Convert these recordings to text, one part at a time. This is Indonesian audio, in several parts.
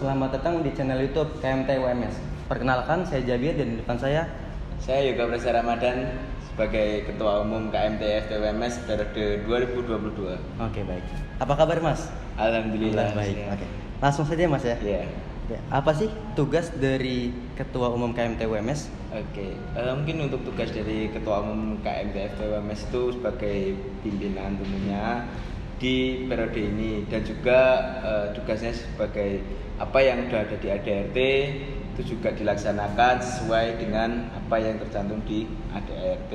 selamat datang di channel YouTube KMT UMS. Perkenalkan, saya Jabir dan di depan saya Yoga Prasa Ramadan sebagai Ketua Umum KMT FTWMS periode 2022. Oke, baik. Apa kabar Mas? Alhamdulillah baik. Oke. Langsung saja Mas ya. Iya. Oke. Apa sih tugas dari Ketua Umum KMT UMS? Oke. Mungkin untuk tugas dari Ketua Umum KMT FTWMS itu sebagai pimpinan tentunya di periode ini, dan juga tugasnya sebagai apa yang sudah ada di ADRT itu juga dilaksanakan sesuai dengan apa yang tercantum di ADRT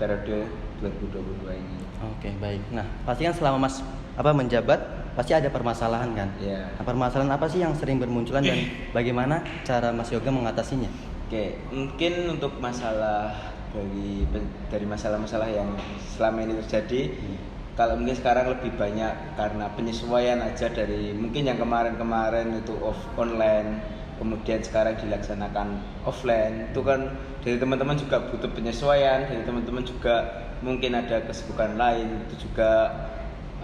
periode 2022 ini. Oke, baik. Nah, pasti kan selama Mas menjabat pasti ada permasalahan kan? Iya. Nah, permasalahan apa sih yang sering bermunculan dan bagaimana cara Mas Yoga mengatasinya? Oke, mungkin untuk masalah dari masalah-masalah yang selama ini terjadi, kalau mungkin sekarang lebih banyak karena penyesuaian aja dari mungkin yang kemarin itu online, kemudian sekarang dilaksanakan offline. Itu kan dari teman-teman juga butuh penyesuaian, dari teman-teman juga mungkin ada kesibukan lain, itu juga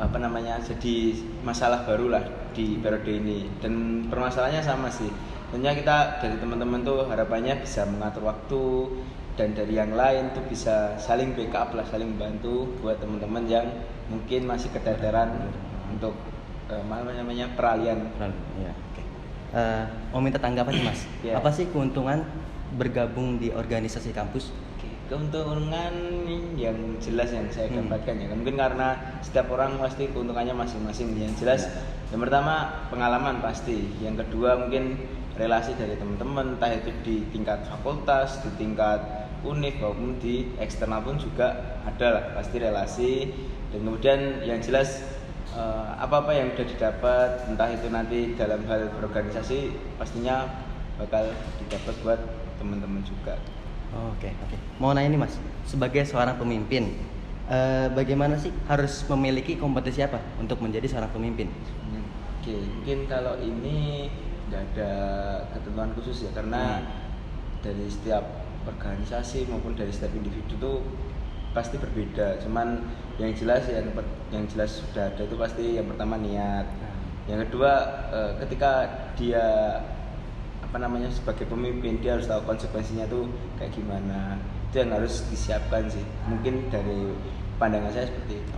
jadi masalah baru lah di periode ini. Dan permasalahannya sama sih, tentunya kita dari teman-teman tuh harapannya bisa mengatur waktu, dan dari yang lain tuh bisa saling backup lah, saling bantu buat teman-teman yang mungkin masih keteteran untuk peralihan. Ya, oke. Mau minta tanggapan nih Mas. Ya. Apa sih keuntungan bergabung di organisasi kampus? Keuntungan yang jelas yang saya dapatkan ya, mungkin karena setiap orang pasti keuntungannya masing-masing. Yang jelas yang pertama pengalaman pasti, yang kedua mungkin relasi dari teman-teman, entah itu di tingkat fakultas, di tingkat univ maupun di eksternal pun juga ada lah pasti relasi. Dan kemudian yang jelas apa-apa yang sudah didapat, entah itu nanti dalam hal berorganisasi, pastinya bakal didapat buat teman-teman juga. Oke. Mau nanya nih Mas, sebagai seorang pemimpin, bagaimana sih harus memiliki kompetensi apa untuk menjadi seorang pemimpin? Oke, mungkin kalau ini nggak ada ketentuan khusus ya, karena dari setiap organisasi maupun dari setiap individu itu pasti berbeda. Cuman yang jelas sudah ada itu pasti yang pertama niat. Yang kedua ketika dia sebagai pemimpin, dia harus tahu konsekuensinya tuh kayak gimana. Itu yang harus disiapkan sih. Mungkin dari pandangan saya seperti itu.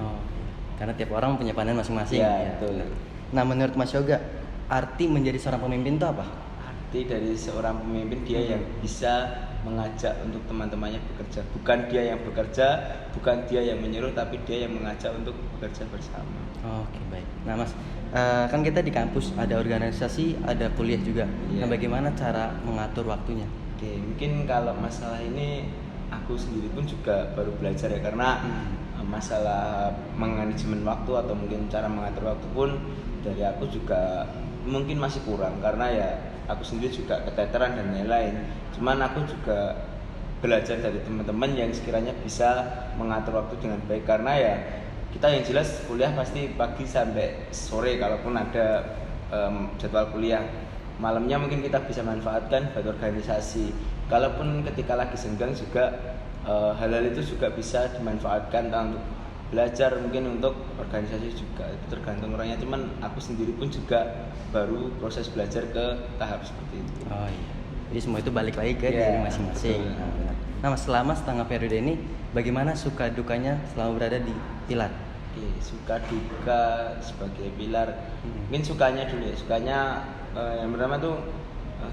Karena tiap orang punya pandangan masing-masing. Ya, betul. Nah, menurut Mas Yoga, arti menjadi seorang pemimpin itu apa? Arti dari seorang pemimpin, dia yang bisa mengajak untuk teman-temannya bekerja. Bukan dia yang bekerja, bukan dia yang menyuruh, tapi dia yang mengajak untuk bekerja bersama. Oke, baik. Nah Mas, kan kita di kampus ada organisasi, ada kuliah juga. Iya. Nah, bagaimana cara mengatur waktunya? Oke, mungkin kalau masalah ini aku sendiri pun juga baru belajar ya, karena masalah manajemen waktu atau mungkin cara mengatur waktu pun dari aku juga mungkin masih kurang, karena ya aku sendiri juga keteteran dan lain-lain. Cuman aku juga belajar dari teman-teman yang sekiranya bisa mengatur waktu dengan baik, karena ya kita yang jelas kuliah pasti pagi sampai sore, kalaupun ada jadwal kuliah. Malamnya mungkin kita bisa manfaatkan buat organisasi. Kalaupun ketika lagi senggang juga hal-hal itu juga bisa dimanfaatkan untuk belajar, mungkin untuk organisasi juga. Itu tergantung orangnya. Cuman aku sendiri pun juga baru proses belajar ke tahap seperti itu. Oh iya. Jadi semua itu balik lagi ke diri masing-masing. Nah, selama setengah periode ini, bagaimana suka dukanya selama berada di Pilar? Oke, suka duka sebagai Pilar. Mungkin sukanya dulu ya. Sukanya yang pertama tuh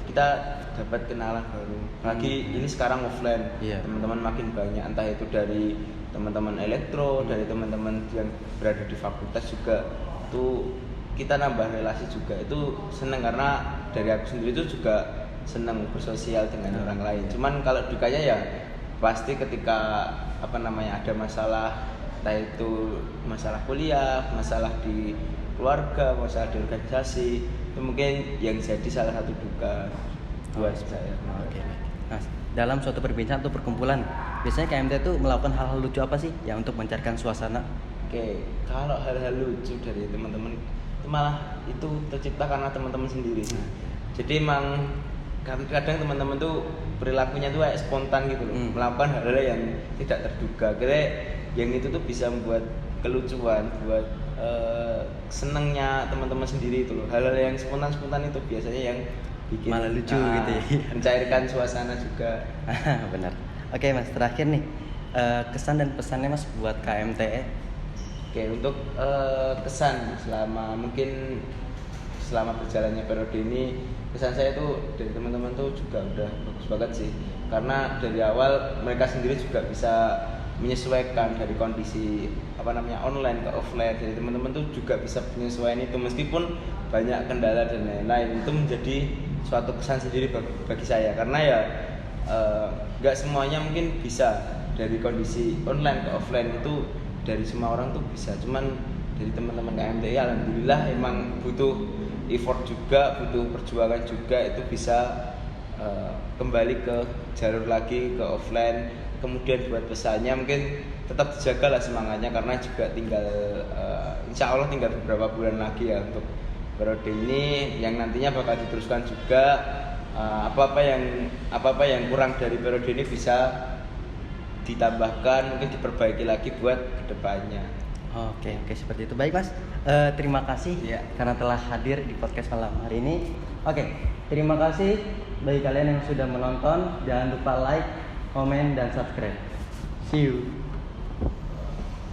kita dapat kenalan baru. Lagi ini sekarang offline. Teman-teman makin banyak, entah itu dari teman-teman elektro, dari teman-teman yang berada di fakultas juga. Itu kita nambah relasi juga. Itu senang, karena dari aku sendiri itu juga senang bersosial dengan orang lain. Cuman kalau dukanya ya pasti ketika ada masalah, entah itu masalah kuliah, masalah di keluarga, masalah di organisasi, itu mungkin yang jadi salah satu duka buat saya. Oke. Nah, dalam suatu perbincangan atau perkumpulan, biasanya KMT itu melakukan hal-hal lucu apa sih ya untuk mencairkan suasana? Oke, kalau hal-hal lucu dari teman-teman itu malah itu tercipta karena teman-teman sendiri. Jadi emang kadang teman-teman tuh perilakunya tuh kayak spontan gitu loh, melakukan hal-hal yang tidak terduga. Kira yang itu tuh bisa membuat kelucuan buat senengnya teman-teman sendiri itu loh. Hal-hal yang spontan-spontan itu biasanya yang bikin Malah lucu gitu ya. mencairkan suasana juga. Benar. Oke Mas, terakhir nih kesan dan pesannya Mas buat KMTE. Oke, untuk kesan selama berjalannya periode ini, kesan saya tuh dari teman-teman tuh juga udah bagus banget sih, karena dari awal mereka sendiri juga bisa menyesuaikan dari kondisi online ke offline. Jadi teman-teman tuh juga bisa menyesuaikan itu meskipun banyak kendala dan lain-lain. Itu menjadi suatu kesan sendiri bagi saya, karena ya nggak semuanya mungkin bisa dari kondisi online ke offline itu dari semua orang tuh bisa. Cuman dari teman-teman KMTI alhamdulillah emang butuh effort juga, butuh perjuangan juga, itu bisa kembali ke jalur lagi ke offline. Kemudian buat pesannya mungkin tetap dijaga lah semangatnya, karena juga tinggal insya Allah tinggal beberapa bulan lagi ya untuk periode ini yang nantinya bakal diteruskan juga. Apa-apa yang kurang dari periode ini bisa ditambahkan, mungkin diperbaiki lagi buat kedepannya. Oke, seperti itu. Baik Mas, terima kasih Ya. karena telah hadir di podcast malam hari ini. Oke, terima kasih bagi kalian yang sudah menonton. Jangan lupa like, komen, dan subscribe. See you.